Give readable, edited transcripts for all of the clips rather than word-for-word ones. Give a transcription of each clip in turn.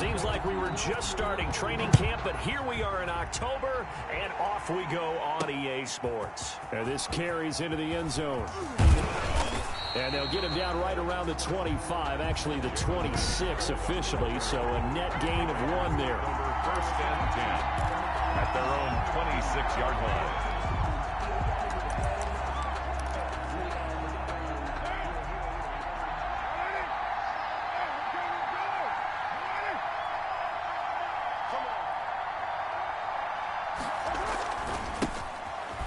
Seems like we were just starting training camp, but here we are in October, and off we go on EA Sports. And this carries into the end zone. And they'll get him down right around the 25, actually the 26 officially, so a net gain of 1 there. First and 10 at their own 26-yard line.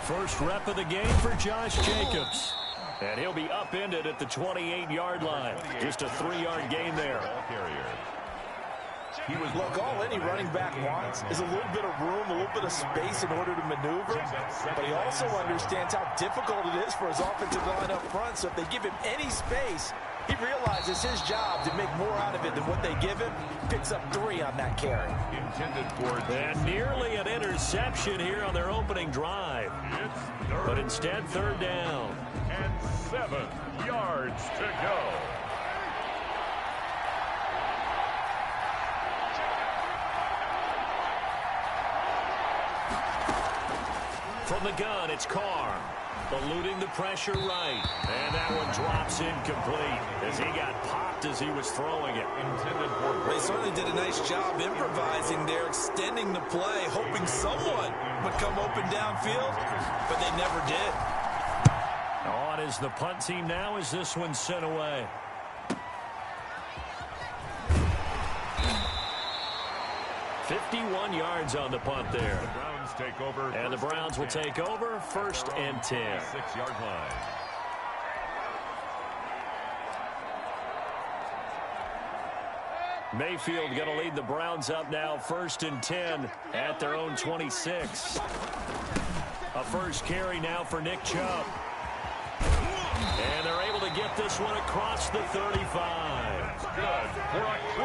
First rep of the game for Josh Jacobs. And he'll be upended at the 28-yard line. Just a 3-yard gain there. Look, all any running back wants is a little bit of room, a little bit of space in order to maneuver. But he also understands how difficult it is for his offensive line up front. So if they give him any space, he realizes his job to make more out of it than what they give him. Picks up 3 on that carry. And nearly an interception here on their opening drive. But instead, 3rd down. And 7 yards to go. From the gun, it's Carr. Eluding the pressure right. And that one drops incomplete as he got popped as he was throwing it. They certainly did a nice job improvising there, extending the play, hoping someone would come open downfield, but they never did. On is the punt team now as this one's sent away. $51 yards on the punt there. The Browns take over. And the Browns will take over 1st and 10. 6-yard line. Mayfield going to lead the Browns up now 1st and 10 at their own 26. A first carry now for Nick Chubb. And they're able to get this one across the 35.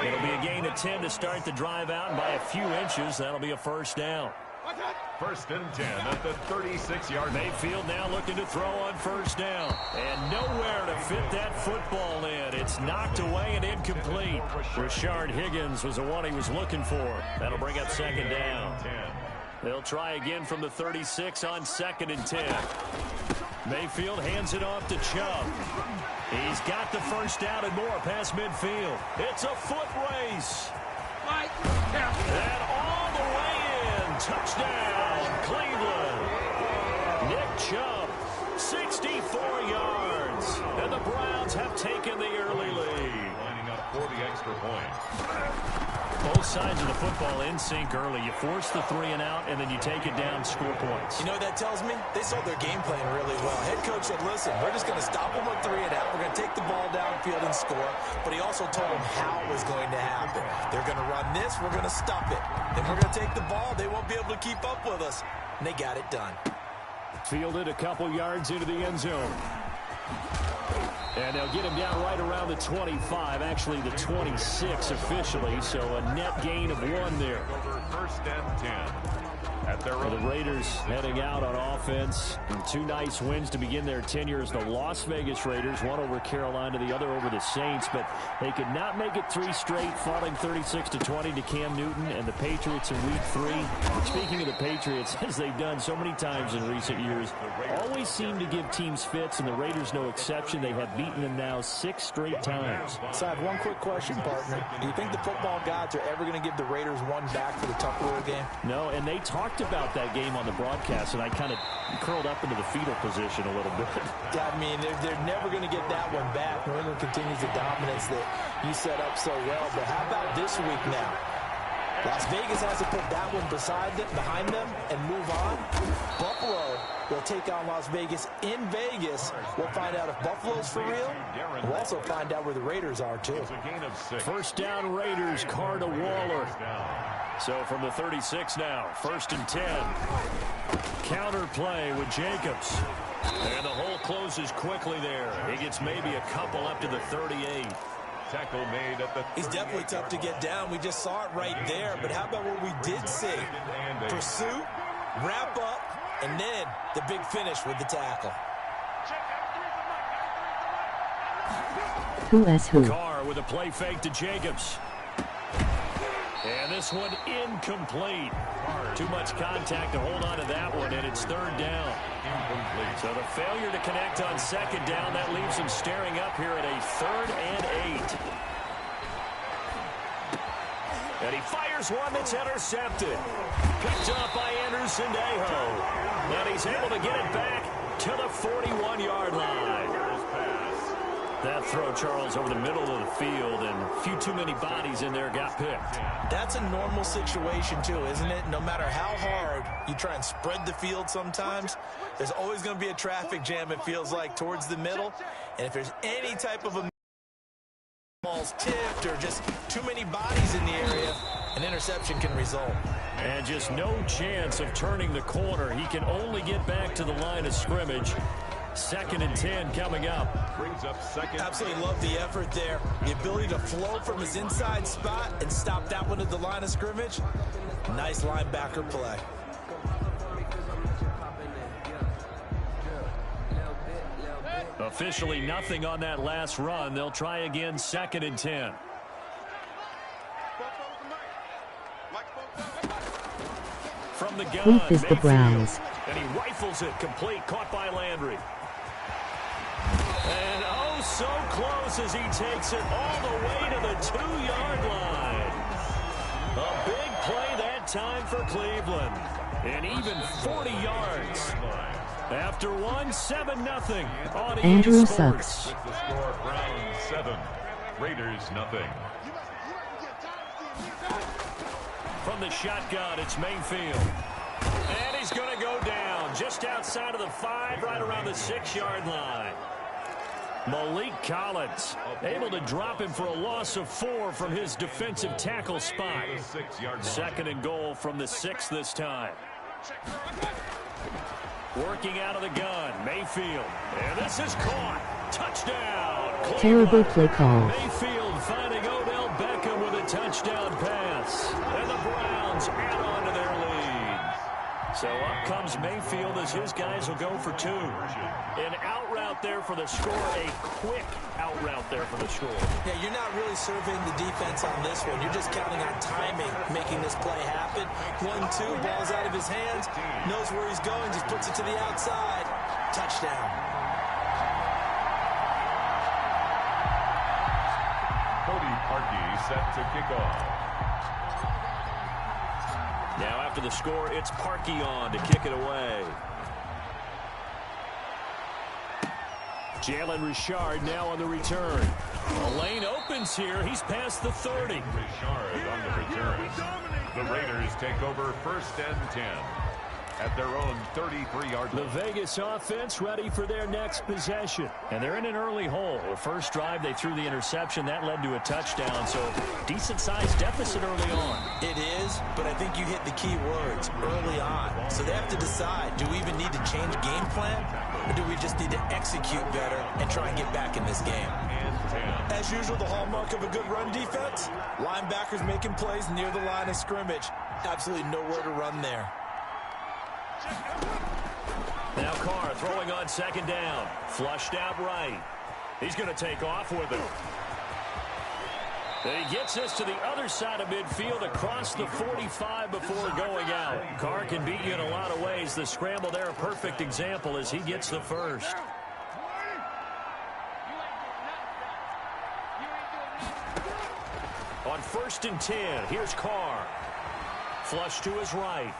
It'll be a gain of 10 to start the drive out, and by a few inches, that'll be a 1st down. 1st and 10 at the 36-yard line. Mayfield now looking to throw on 1st down. And nowhere to fit that football in. It's knocked away and incomplete. Rashard Higgins was the one he was looking for. That'll bring up 2nd down. They'll try again from the 36 on 2nd and 10. Mayfield hands it off to Chubb. He's got the 1st down and more past midfield. It's a foot race. And all the way in. Touchdown, Cleveland. Nick Chubb, 64 yards. And the Browns have taken the early lead. Lining up for the extra point. Both sides of the football in sync early. You force the 3 and out, and then you take it down, score points. You know what that tells me? They saw their game plan really well. Head coach said, listen, we're just going to stop them with 3 and out. We're going to take the ball downfield and score. But he also told them how it was going to happen. They're going to run this. We're going to stop it. Then we're going to take the ball. They won't be able to keep up with us. And they got it done. Fielded a couple yards into the end zone. And they'll get him down right around the 25, actually the 26 officially, so a net gain of 1 there. 1st and 10. At their the Raiders heading out on offense. And 2 nice wins to begin their tenure as the Las Vegas Raiders, one over Carolina, the other over the Saints, but they could not make it 3 straight, falling 36-20 to Cam Newton and the Patriots in week 3. But speaking of the Patriots, as they've done so many times in recent years, always seem to give teams fits, and the Raiders no exception. They have beaten them now 6 straight times. So I have one quick question, partner. Do you think the football gods are ever going to give the Raiders one back for the Tuck Rule game? No, and they talked about that game on the broadcast, and I kind of curled up into the fetal position a little bit. I mean, they're never going to get that one back. New England continues the dominance that you set up so well. But how about this week now? Las Vegas has to put that one behind them and move on. Buffalo will take on Las Vegas in Vegas. We'll find out if Buffalo's for real. We'll also find out where the Raiders are, too. 1st down Raiders, Carr to Waller. So from the 36 now, 1st and 10. Counter play with Jacobs. And the hole closes quickly there. He gets maybe a couple up to the 38. Tackle made at the. He's definitely tough to get down. We just saw it right there. But how about what we did see? Pursuit, wrap up, and then the big finish with the tackle. Who is who? Carr with a play fake to Jacobs. this one incomplete. Too much contact to hold on to that one, and it's third down. Incomplete. So the failure to connect on second down, that leaves him staring up here at a 3rd and 8. And he fires one that's intercepted. Picked up by Anderson-Dejo. And he's able to get it back to the 41-yard line. That throw, Charles, over the middle of the field, and a few too many bodies in there got picked. That's a normal situation, too, isn't it? No matter how hard you try and spread the field sometimes, there's always going to be a traffic jam, it feels like, towards the middle. And if there's any type of a ball's tipped or just too many bodies in the area, an interception can result. And just no chance of turning the corner. He can only get back to the line of scrimmage. 2nd and 10 coming up. Brings up second. Absolutely love the effort there. The ability to flow from his inside spot and stop that one at the line of scrimmage. Nice linebacker play. Officially nothing on that last run. They'll try again, 2nd and 10. From the gun, Who is the Browns? And he rifles it complete, caught by Landry. And oh, so close as he takes it all the way to the 2-yard line. A big play that time for Cleveland. And even 40 yards. After one, 7-0 on Andrew EA Sucks. With the score, Browns 7, Raiders nothing. From the shotgun, it's Mayfield. And he's going to go down just outside of the 5, right around the 6-yard line. Malik Collins able to drop him for a loss of 4 from his defensive tackle spot. 2nd and goal from the 6 this time. Working out of the gun, Mayfield. And this is caught. Touchdown. Cleveland. Terrible play call. Mayfield finding Odell Beckham with a touchdown pass. And the Browns add on to their lead. So up comes Mayfield as his guys will go for 2. An out route there for the score. A quick out route there for the score. Yeah, you're not really surveying the defense on this one. You're just counting on timing, making this play happen. 1-2, ball's out of his hands. Knows where he's going, just puts it to the outside. Touchdown. Cody Parkey set to kick off. Now after the score, it's Parkey on to kick it away. Jalen Richard now on the return. A lane opens here. He's past the 30. Richard on the return. The Raiders take over 1st and 10 at their own 33-yard line. The Vegas offense ready for their next possession. And they're in an early hole. The first drive, they threw the interception. That led to a touchdown. So decent-sized deficit early on. It is, but I think you hit the key words early on. So they have to decide, do we even need to change game plan? Or do we just need to execute better and try and get back in this game? As usual, the hallmark of a good run defense, linebackers making plays near the line of scrimmage. Absolutely nowhere to run there. Now Carr throwing on 2nd down. Flushed out right. He's going to take off with it. And he gets us to the other side of midfield across the 45 before going out. Carr can beat you in a lot of ways. The scramble there, a perfect example as he gets the first. On 1st and 10, here's Carr. Flush to his right.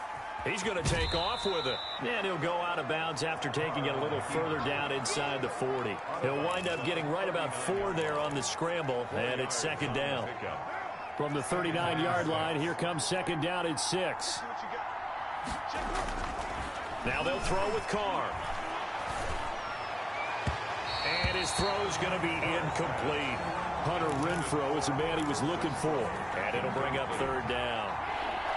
He's going to take off with it. And he'll go out of bounds after taking it a little further down inside the 40. He'll wind up getting right about 4 there on the scramble, and it's 2nd down. From the 39-yard line, here comes 2nd down at 6. Now they'll throw with Carr. And his throw's going to be incomplete. Hunter Renfrow is the man he was looking for. And it'll bring up 3rd down.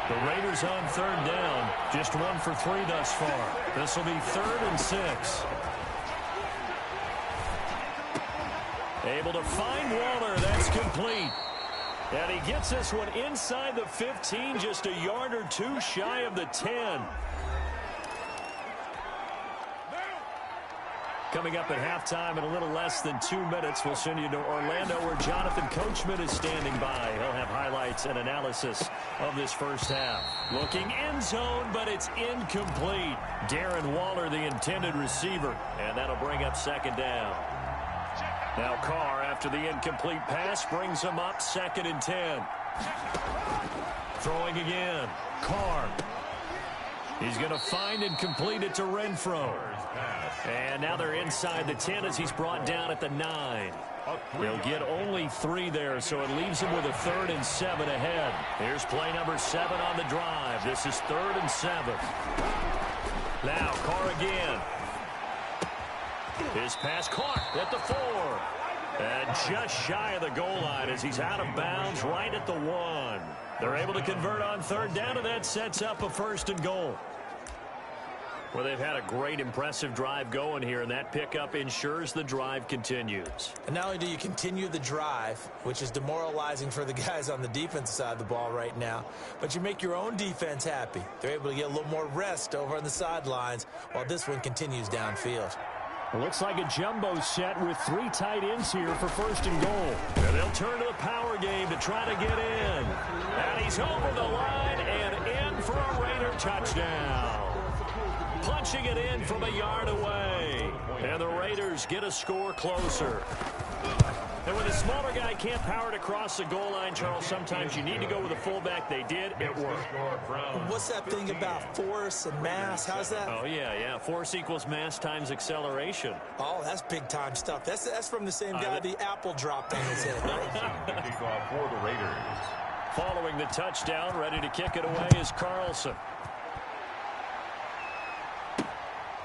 The Raiders on 3rd down, just 1 for 3 thus far. This will be 3rd and 6. Able to find Waller. That's complete. And he gets this one inside the 15, just a yard or 2 shy of the 10. Coming up at halftime in a little less than 2 minutes, we'll send you to Orlando where Jonathan Coachman is standing by. He'll have highlights and analysis of this first half. Looking end zone, but it's incomplete. Darren Waller, the intended receiver, and that'll bring up second down. Now Carr, after the incomplete pass, brings him up 2nd and 10. Throwing again. Carr. He's going to find and complete it to Renfro. And now they're inside the 10 as he's brought down at the 9. He'll get only 3 there, so it leaves him with a 3rd and 7 ahead. Here's play number 7 on the drive. This is 3rd and 7. Now Carr again. His pass caught at the 4. And just shy of the goal line as he's out of bounds right at the 1. They're able to convert on 3rd down, and that sets up a 1st and goal. Well, they've had a great, impressive drive going here, and that pickup ensures the drive continues. And not only do you continue the drive, which is demoralizing for the guys on the defensive side of the ball right now, but you make your own defense happy. They're able to get a little more rest over on the sidelines while this one continues downfield. It looks like a jumbo set with 3 tight ends here for 1st and goal. And they'll turn to the power game to try to get in. And he's over the line and in for a Raider touchdown. Punching it in from a yard away. And the Raiders get a score closer. And when a smaller guy can't power it across the goal line, Charles, sometimes you need to go with a fullback. They did. It worked. What's that thing about force and mass? How's that? Oh, yeah. Force equals mass times acceleration. Oh, that's big-time stuff. That's from the same guy the apple dropped on his head, right? Kickoff for the Raiders. Following the touchdown, ready to kick it away is Carlson.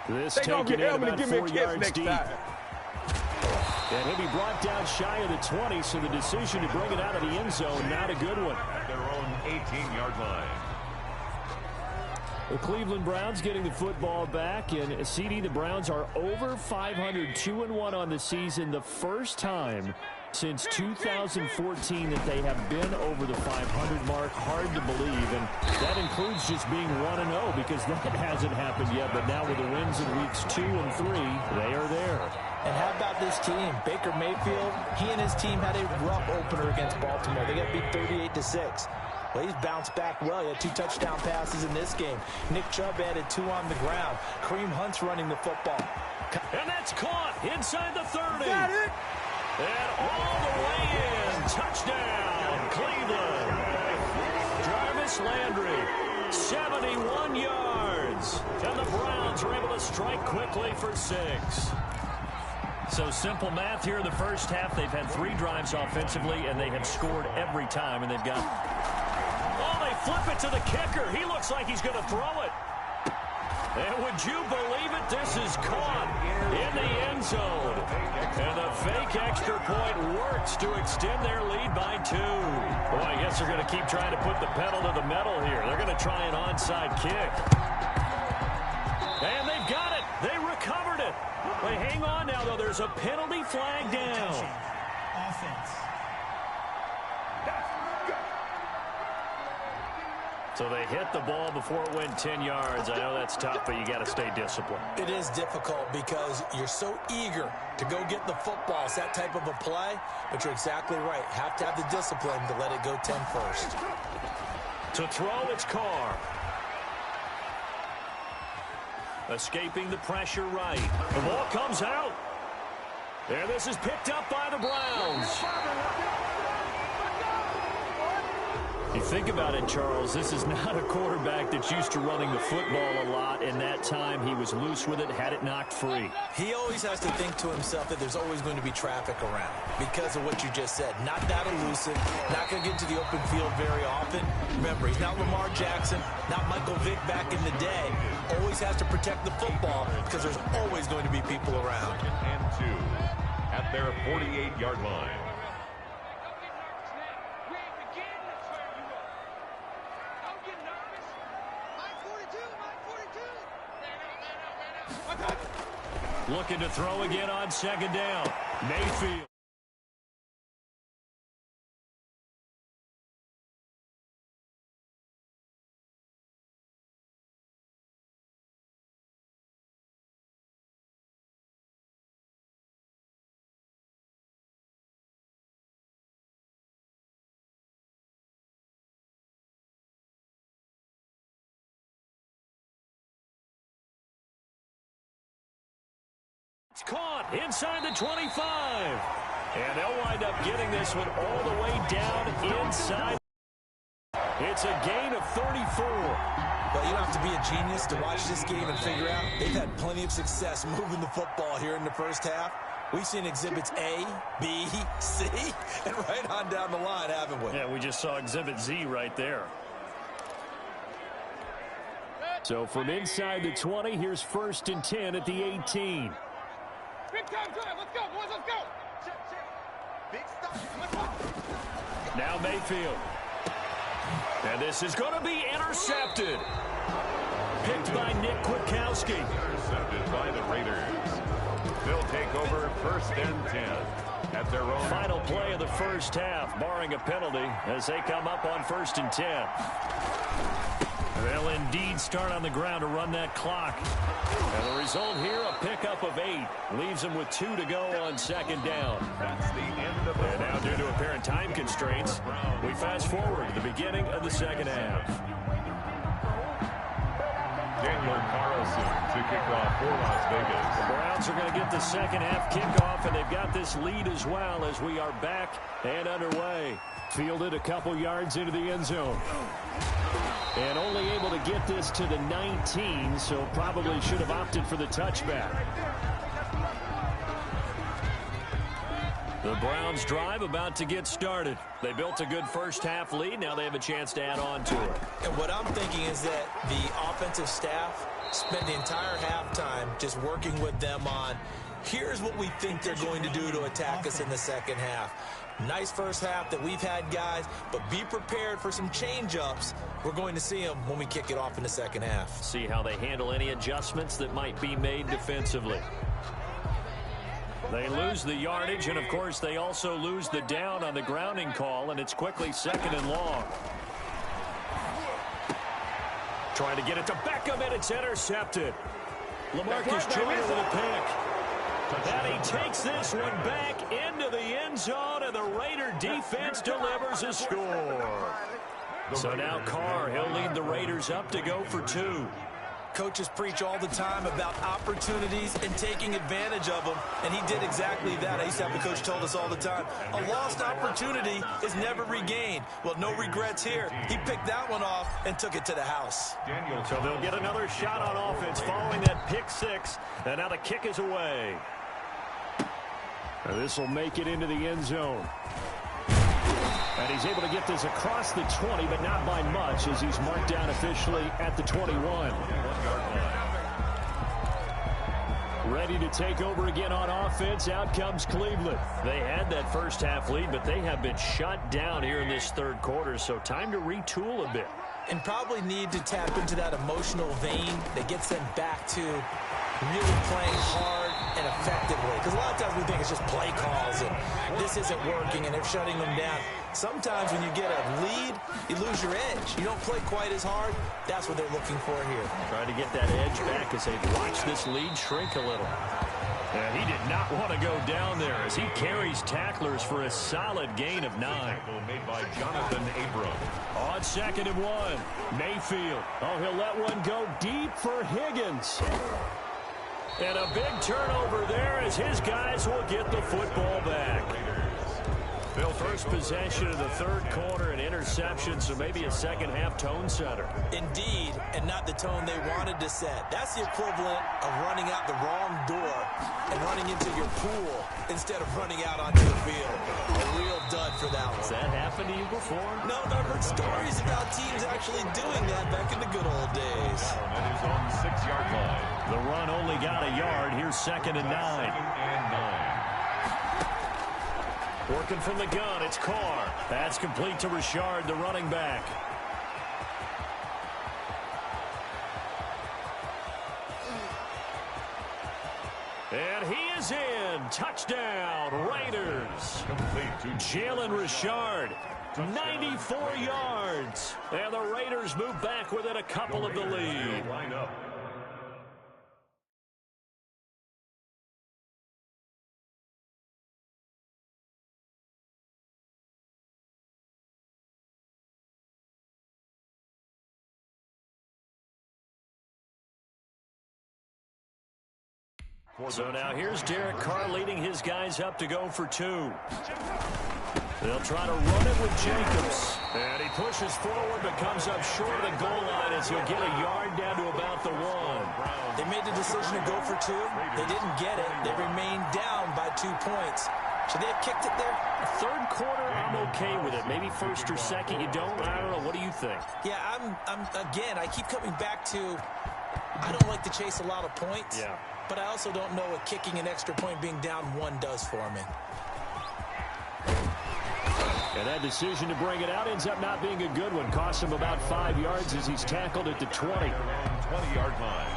This taken in about 4 yards deep. Time. And he'll be brought down shy of the 20, so the decision to bring it out of the end zone, not a good one. At their own 18-yard line. The Cleveland Browns getting the football back, and CD, the Browns are over 500, 2-1 on the season, the first time since 2014 that they have been over the 500 mark. Hard to believe, and that includes just being 1-0 because that hasn't happened yet. But now with the wins in weeks 2 and 3, they are there. And how about this team? Baker Mayfield, he and his team had a rough opener against Baltimore. They got beat 38-6. Well, he's bounced back well. He had 2 touchdown passes in this game. Nick Chubb added 2 on the ground. Kareem Hunt's running the football. And that's caught inside the 30. Got it. And all the way in. Touchdown, Cleveland. Jarvis Landry, 71 yards. And the Browns are able to strike quickly for 6. So simple math here in the first half. They've had 3 drives offensively, and they have scored every time. And they've got... Oh, they flip it to the kicker. He looks like he's going to throw it. And would you believe it? This is caught in the end zone. And the fake extra point works to extend their lead by 2. Boy, I guess they're going to keep trying to put the pedal to the metal here. They're going to try an onside kick. And they've got it. They recovered it. Wait, hang on now, though. There's a penalty flag down. Offense. So they hit the ball before it went 10 yards. I know that's tough, but you got to stay disciplined. It is difficult because you're so eager to go get the football. It's that type of a play, but you're exactly right. Have to have the discipline to let it go 10 first. To throw, it's Carr. Escaping the pressure right. The ball comes out. And this is picked up by the Browns. You think about it, Charles, this is not a quarterback that's used to running the football a lot. In that time, he was loose with it, had it knocked free. He always has to think to himself that there's always going to be traffic around because of what you just said. Not that elusive, not going to get to the open field very often. Remember, he's not Lamar Jackson, not Michael Vick back in the day. Always has to protect the football because there's always going to be people around. And 2 at their 48-yard line. Looking to throw again on 2nd down. Mayfield. It's caught inside the 25. And they'll wind up getting this one all the way down inside. It's a gain of 34. Well, you don't have to be a genius to watch this game and figure out they've had plenty of success moving the football here in the first half. We've seen exhibits A, B, C, and right on down the line, haven't we? Yeah, we just saw exhibit Z right there. So from inside the 20, here's 1st and 10 at the 18. Big time drive. Let's go, boys. Let's go. Now Mayfield. And this is going to be intercepted. Picked by Nick Kwiatkowski. Intercepted by the Raiders. They'll take over 1st and 10 at their own. Final play of the first half, barring a penalty, as they come up on 1st and 10. They'll indeed start on the ground to run that clock. And the result here, a pickup of 8. Leaves them with 2 to go on 2nd down. That's the end of the. And now, due to apparent time constraints, we fast forward to the beginning of the 2nd half. Daniel Carlson to kick off for Las Vegas. The Browns are going to get the 2nd half kickoff, and they've got this lead as well as we are back and underway. Fielded a couple yards into the end zone. And only able to get this to the 19, so probably should have opted for the touchback. The Browns drive about to get started. They built a good first half lead. Now they have a chance to add on to it. And what I'm thinking is that the offensive staff spent the entire halftime just working with them on, here's what we think they're going to do to attack us in the 2nd half. Nice first half that we've had, guys, but be prepared for some change-ups. We're going to see them when we kick it off in the 2nd half. See how they handle any adjustments that might be made defensively. They lose the yardage, and, of course, they also lose the down on the grounding call, and it's quickly 2nd and long. Trying to get it to Beckham, and it's intercepted. LaMarcus Joyner with a pick. And he takes this one back into the end zone, and the Raider defense delivers a score. So now Carr, he'll lead the Raiders up to go for 2. Coaches preach all the time about opportunities and taking advantage of them, and he did exactly that. I used to have a coach told us all the time, a lost opportunity is never regained. Well, no regrets here. He picked that one off and took it to the house. So they'll get another shot on offense following that pick 6, and now the kick is away. This will make it into the end zone. And he's able to get this across the 20, but not by much, as he's marked down officially at the 21. Ready to take over again on offense. Out comes Cleveland. They had that first half lead, but they have been shut down here in this 3rd quarter, so time to retool a bit. And probably need to tap into that emotional vein that gets them back to really playing hard and effectively. Because a lot of times we think it's just play calls and this isn't working and they're shutting them down. Sometimes when you get a lead, you lose your edge. You don't play quite as hard. That's what they're looking for here. Trying to get that edge back as they watch this lead shrink a little. And he did not want to go down there as he carries tacklers for a solid gain of 9. Made by Jonathan Abram. On 2nd and 1, Mayfield. Oh, he'll let one go deep for Higgins. And a big turnover there as his guys will get the football back. First possession of the 3rd quarter, an interception, so maybe a 2nd half tone setter. Indeed, and not the tone they wanted to set. That's the equivalent of running out the wrong door and running into your pool instead of running out onto the field. A real dud for that one. Has that happened to you before? No, I've heard stories about teams actually doing that back in the good old days. That is on the 6-yard line. The run only got a yard. Here's 2nd and 9. 2nd and 9. Working from the gun, it's Carr. That's complete to Richard, the running back. And he is in. Touchdown, Raiders. Complete to Jalen Richard, 94 yards. And the Raiders move back within a couple of the lead. line up. So now here's Derek Carr leading his guys up to go for 2. They'll try to run it with Jacobs. And he pushes forward but comes up short of the goal line as he'll get a yard down to about the 1. They made the decision to go for 2. They didn't get it. They remained down by 2 points. Should they have kicked it there? Third quarter, I'm okay with it. Maybe first or second, you don't. I don't know. What do you think? Yeah, again, I keep coming back to I don't like to chase a lot of points. Yeah. But I also don't know what kicking an extra point being down 1 does for me. And that decision to bring it out ends up not being a good one. Costs him about 5 yards as he's tackled at the 20. 20-yard line.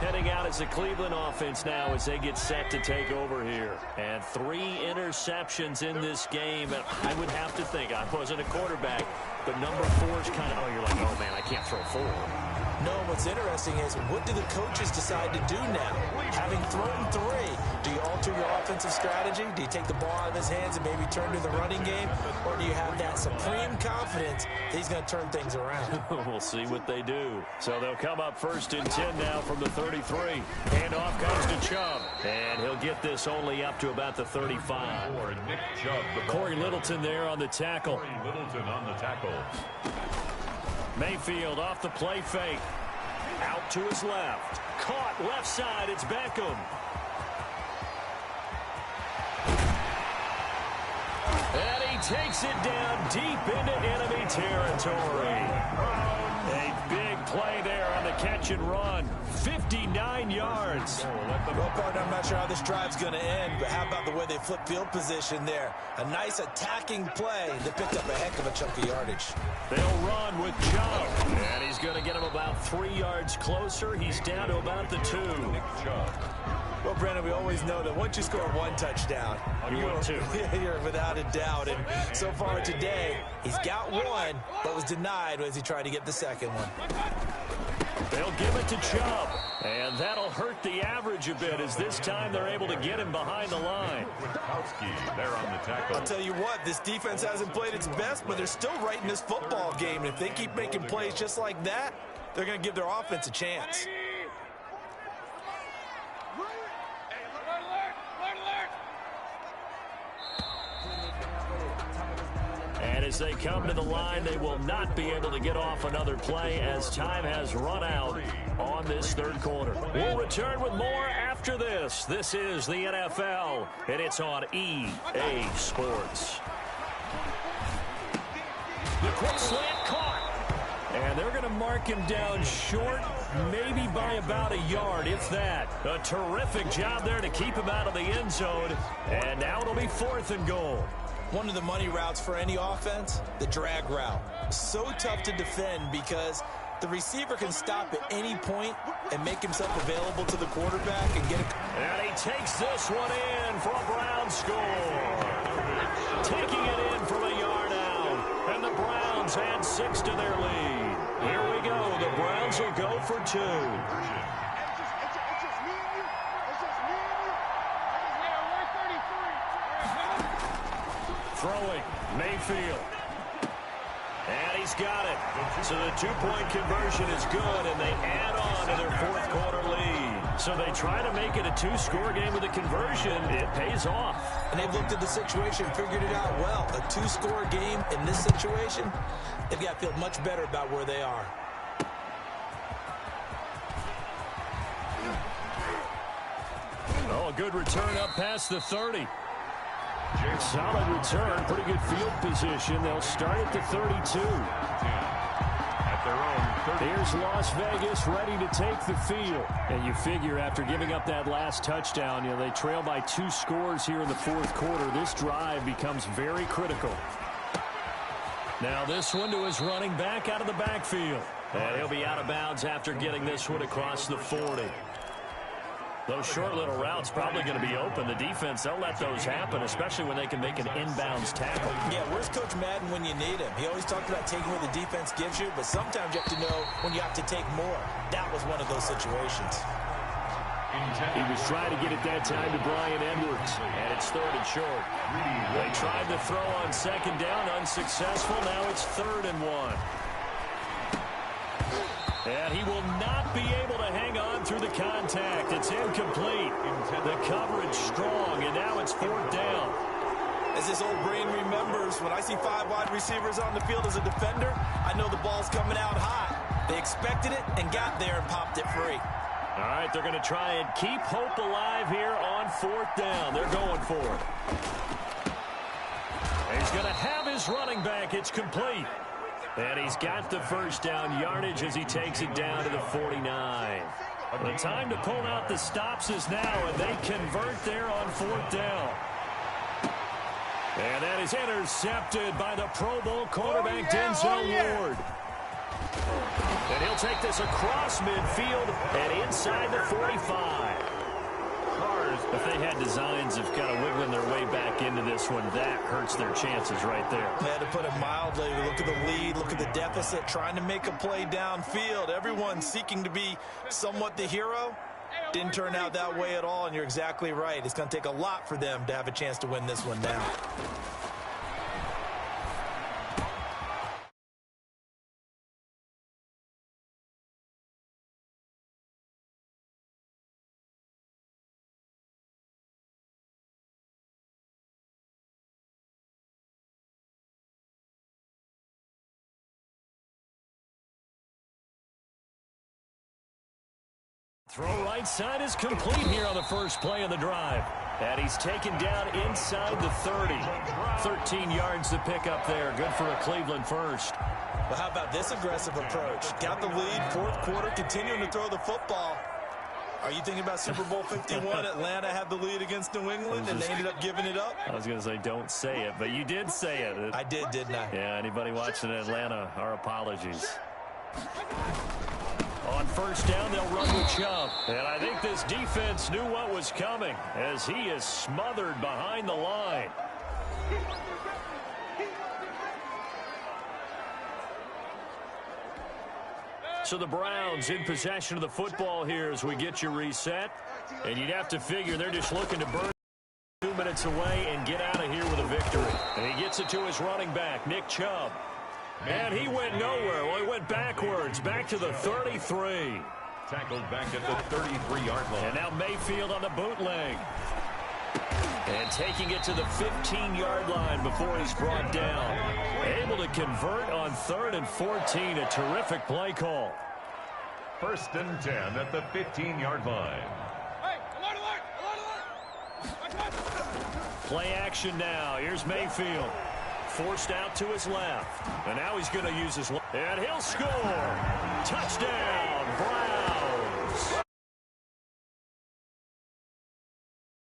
Heading out as the Cleveland offense now as they get set to take over here. And 3 interceptions in this game. And I would have to think, I wasn't a quarterback, but number 4 is kind of, you're like, oh, man, I can't throw 4. No, what's interesting is what do the coaches decide to do now? Having thrown 3, do you alter your offensive strategy? Do you take the ball out of his hands and maybe turn to the running game? Or do you have that supreme confidence that he's going to turn things around? We'll see what they do. So they'll come up 1st and 10 now from the 33. Handoff comes to Chubb. And he'll get this only up to about the 35. Nick Chubb, Corey Littleton there on the tackle. Corey Littleton on the tackle. Mayfield off the play fake. Out to his left. Caught left side. It's Beckham. And he takes it down deep into enemy territory. A big play there on the catch and run. 59 yards. Well, partner, I'm not sure how this drive's going to end, but how about the way they flip field position there? A nice attacking play. They picked up a heck of a chunk of yardage. They'll run with Chubb. And he's going to get him about 3 yards closer. He's down to about the 2. Nick Chubb. Well, Brandon, we always know that once you score 1 touchdown, you're without a doubt. And so far today, he's got 1, but was denied as he tried to get the second one. They'll give it to Chubb. And that'll hurt the average a bit as this time they're able to get him behind the line. Witkowski there on the tackle. I'll tell you what, this defense hasn't played its best, but they're still right in this football game. And if they keep making plays just like that, they're going to give their offense a chance. And as they come to the line, they will not be able to get off another play as time has run out on this third quarter. We'll return with more after this. This is the NFL, and it's on EA Sports. The quick slant caught. And they're going to mark him down short, maybe by about a yard, if that. A terrific job there to keep him out of the end zone. And now it'll be 4th and goal. One of the money routes for any offense, the drag route. So tough to defend because the receiver can stop at any point and make himself available to the quarterback and get it. And he takes this one in for a Brown score. Taking it in from a yard out. And the Browns add 6 to their lead. Here we go. The Browns will go for 2. Throwing, Mayfield. And he's got it. So the 2-point conversion is good, and they add on to their 4th quarter lead. So they try to make it a 2-score game with a conversion. It pays off. And they've looked at the situation, figured it out well. A 2-score game in this situation, they've got to feel much better about where they are. Oh, a good return up past the 30. Solid return, pretty good field position. They'll start at the 32. At their own 30. Here's Las Vegas ready to take the field. And you figure after giving up that last touchdown, they trail by 2 scores here in the 4th quarter. This drive becomes very critical. Now this one to his running back out of the backfield. And he'll be out of bounds after getting this one across the 40. Those short little routes probably going to be open. The defense, they'll let those happen, especially when they can make an inbounds tackle. Yeah, where's Coach Madden when you need him? He always talked about taking what the defense gives you, but sometimes you have to know when you have to take more. That was one of those situations. He was trying to get it that time to Brian Edwards. And it's 3rd and short. They tried to throw on 2nd down, unsuccessful. Now it's 3rd and 1. And he will not be able to hang on through the contact. It's incomplete. The coverage strong, and now it's 4th down. As this old brain remembers, when I see 5 wide receivers on the field as a defender, I know the ball's coming out high. They expected it and got there and popped it free. All right, they're going to try and keep hope alive here on 4th down. They're going for it. He's going to have his running back. It's complete. And he's got the first down yardage as he takes it down to the 49. The time to pull out the stops is now, and they convert there on 4th down. And that is intercepted by the Pro Bowl quarterback, Denzel Ward. And he'll take this across midfield and inside the 45. If they had designs of kind of wiggling their way back into this one, that hurts their chances right there. They had to put it mildly. Look at the lead, look at the deficit, trying to make a play downfield. Everyone seeking to be somewhat the hero. Didn't turn out that way at all, and you're exactly right. It's going to take a lot for them to have a chance to win this one now. Throw right side is complete here on the first play of the drive. And he's taken down inside the 30. 13 yards to pick up there. Good for a Cleveland first. Well, how about this aggressive approach? Got the lead, 4th quarter, continuing to throw the football. Are you thinking about Super Bowl 51? Atlanta had the lead against New England, and they ended up giving it up? I was going to say don't say it, but you did say it. I did, didn't I? Yeah, anybody watching Atlanta, our apologies. On first down, they'll run with Chubb. And I think this defense knew what was coming as he is smothered behind the line. So the Browns in possession of the football here as we get you reset. And you'd have to figure they're just looking to burn 2 minutes away and get out of here with a victory. And he gets it to his running back, Nick Chubb. And he went nowhere. Well, he went backwards, back to the 33. Tackled back at the 33-yard line. And now Mayfield on the bootleg. And taking it to the 15-yard line before he's brought down. Able to convert on 3rd and 14. A terrific play call. 1st and 10 at the 15-yard line. Hey, alert, alert, alert, alert. Play action now. Here's Mayfield. Forced out to his left. And now he's going to use his left. And he'll score. Touchdown, Browns.